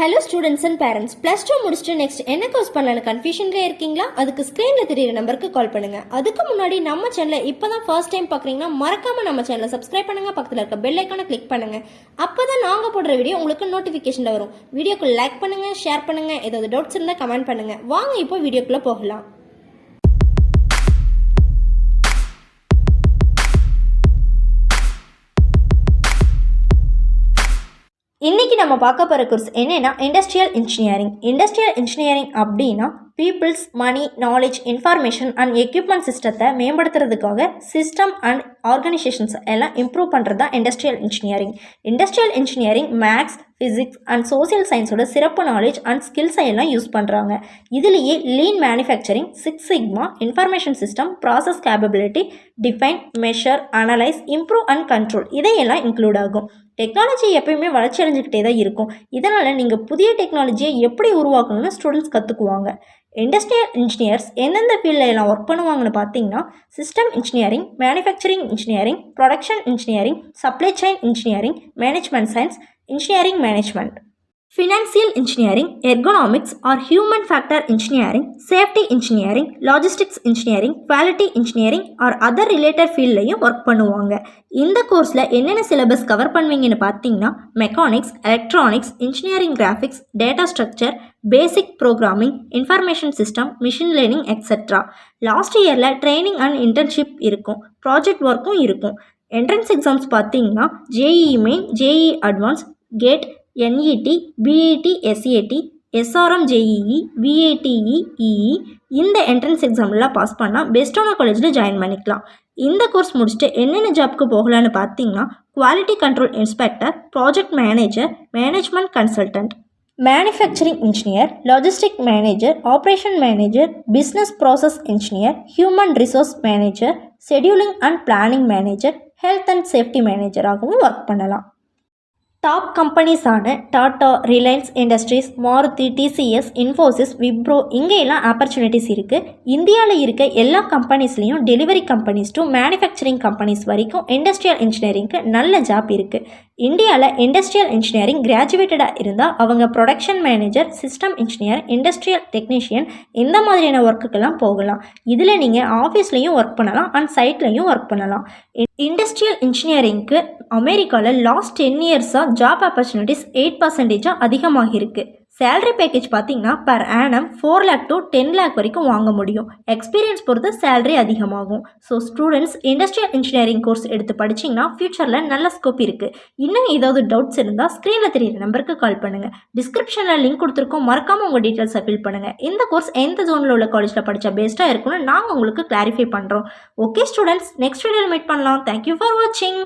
Hello students and parents, plus two முடிச்சுட்டு next என்ன course பண்ணலான்னு கன்ஃபியூஷன்லேயே இருக்கீங்களா? அதுக்கு ஸ்க்ரீனில் தெரியிற நம்பருக்கு கால் பண்ணுங்கள். அதுக்கு முன்னாடி நம்ம சேனலை இப்போ தான் ஃபர்ஸ்ட் டைம் பார்க்குறீங்கன்னா மறக்காமல் நம்ம சேனலை சப்ஸ்கிரைப் பண்ணுங்கள், பக்கத்தில் இருக்க பெல் ஐக்கானை கிளிக் பண்ணுங்கள். அப்போ தான் நாங்கள் போடுற வீடியோ உங்களுக்கு நோட்டிஃபிகேஷனில் வரும். வீடியோக்கு லைக் பண்ணுங்கள், ஷேர் பண்ணுங்கள், ஏதாவது டவுட்ஸ் இருந்தால் கமெண்ட் பண்ணுங்கள். வாங்க இப்போ வீடியோக்குள்ளே போகலாம். இன்றைக்கி நம்ம பார்க்க போகிற கோர்ஸ் என்னென்னா இண்டஸ்ட்ரியல் இன்ஜினியரிங் அப்படின்னா peoples, money, knowledge, information and equipment சிஸ்டத்தை மேம்படுத்துறதுக்காக சிஸ்டம் அண்ட் ஆர்கனைசேஷன்ஸ் எல்லாம் இம்ப்ரூவ் பண்ணுறது தான் industrial engineering maths, physics and social சயின்ஸோட சிறப்பு நாலேஜ் அண்ட் ஸ்கில்ஸை எல்லாம் யூஸ் பண்ணுறாங்க. இதுலேயே lean manufacturing, 6 sigma, information system, process capability, define, measure, analyse, improve and control இதையெல்லாம் இன்க்ளூட் ஆகும். டெக்னாலஜி எப்பயுமே வளர்ச்சி அடைஞ்சிக்கிட்டே தான் இருக்கும். இதனால் நீங்கள் புதிய டெக்னாலஜியை எப்படி உருவாக்கணும்னு ஸ்டூடெண்ட்ஸ் கற்றுக்குவாங்க. இண்டஸ்ட்ரியல் இன்ஜினியர்ஸ் எந்தெந்த ஃபீல்டில் எல்லாம் ஒர்க் பண்ணுவாங்கன்னு பார்த்தீங்கன்னா system engineering, manufacturing engineering, production engineering, supply chain engineering, management science, engineering management, financial engineering, ergonomics or human factor engineering, safety engineering, logistics engineering, quality engineering or other related ஃபீல்ட்லையும் work பண்ணுவாங்க. இந்த கோர்ஸில் என்னென்ன syllabus cover பண்ணுவீங்கன்னு பார்த்தீங்கன்னா mechanics, electronics, engineering graphics, data structure, basic programming, information system, machine learning etcetera. Last இயரில் training and internship இருக்கும், project ஒர்க்கும் இருக்கும். என்ட்ரன்ஸ் எக்ஸாம்ஸ் பார்த்தீங்கன்னா JEE main, JEE advance, GATE, NET, BET, SAT, SRM, JEE, VATE, EE இந்த entrance எக்ஸாம்லாம் pass பண்ணால் பெஸ்ட்டான காலேஜில் ஜாயின் பண்ணிக்கலாம். இந்த கோர்ஸ் முடிச்சுட்டு என்னென்ன ஜாப்க்கு போகலான்னு பார்த்தீங்கன்னா quality control inspector, project manager, management consultant, manufacturing engineer, logistic manager, operation manager, business process engineer, human resource manager, scheduling and planning manager, health and safety மேனேஜராகவும் ஒர்க் பண்ணலாம். டாப் கம்பெனிஸான டாடா, ரிலையன்ஸ் இண்டஸ்ட்ரீஸ், மாருதி, டிசிஎஸ், இன்ஃபோசிஸ், விப்ரோ இங்கேயெல்லாம் ஆப்பர்ச்சுனிட்டிஸ் இருக்குது. இந்தியாவில் இருக்க எல்லா கம்பெனிஸ்லேயும் delivery companies to manufacturing companies வரைக்கும் இண்டஸ்ட்ரியல் இன்ஜினியரிங்க்கு நல்ல ஜாப் இருக்குது. இந்தியாவில் இண்டஸ்ட்ரியல் இன்ஜினியரிங் கிராஜுவேட்டடாக இருந்தால் அவங்க production manager, system engineer, industrial technician இந்த மாதிரியான ஒர்க்குக்கெல்லாம் போகலாம். இதில் நீங்கள் ஆஃபீஸ்லேயும் ஒர்க் பண்ணலாம் அண்ட் சைட்லேயும் ஒர்க் பண்ணலாம். இண்டஸ்ட்ரியல் இன்ஜினியரிங்க்கு அமெரிக்காவில் லாஸ்ட் 10 இயர்ஸாக ஜாப் ஆப்பர்ச்சுனிட்டிஸ் 8% அதிகமாக இருக்குது. சேலரி பேக்கேஜ் பார்த்தீங்கன்னா per annum 4 lakh to 10 lakh வரைக்கும் வாங்க முடியும். எக்ஸ்பீரியன்ஸ் பொறுத்து சேலரி அதிகமாகும். So students industrial engineering course எடுத்து படிச்சிங்கன்னா ஃபியூச்சரில் நல்ல ஸ்கோப் இருக்குது. இன்னும் ஏதாவது டவுட்ஸ் இருந்தால் ஸ்க்ரீனில் தெரியிற நம்பருக்கு கால் பண்ணுங்கள். டிஸ்கிரிப்ஷனில் லிங்க் கொடுத்துருக்கோம், மறக்காமல் உங்கள் டீட்டெயில்ஸை ஃபில் பண்ணுங்கள். இந்த கோர்ஸ் எந்த ஜோனில் உள்ள காலேஜில் படித்தா பெஸ்ட்டாக இருக்குன்னு நாங்கள் உங்களுக்கு கிளாரிஃபை பண்ணுறோம். ஓகே ஸ்டூடெண்ட்ஸ், நெக்ஸ்ட் வீடியோவில் மீட் பண்ணலாம். தேங்க்யூ ஃபார் வாட்சிங்.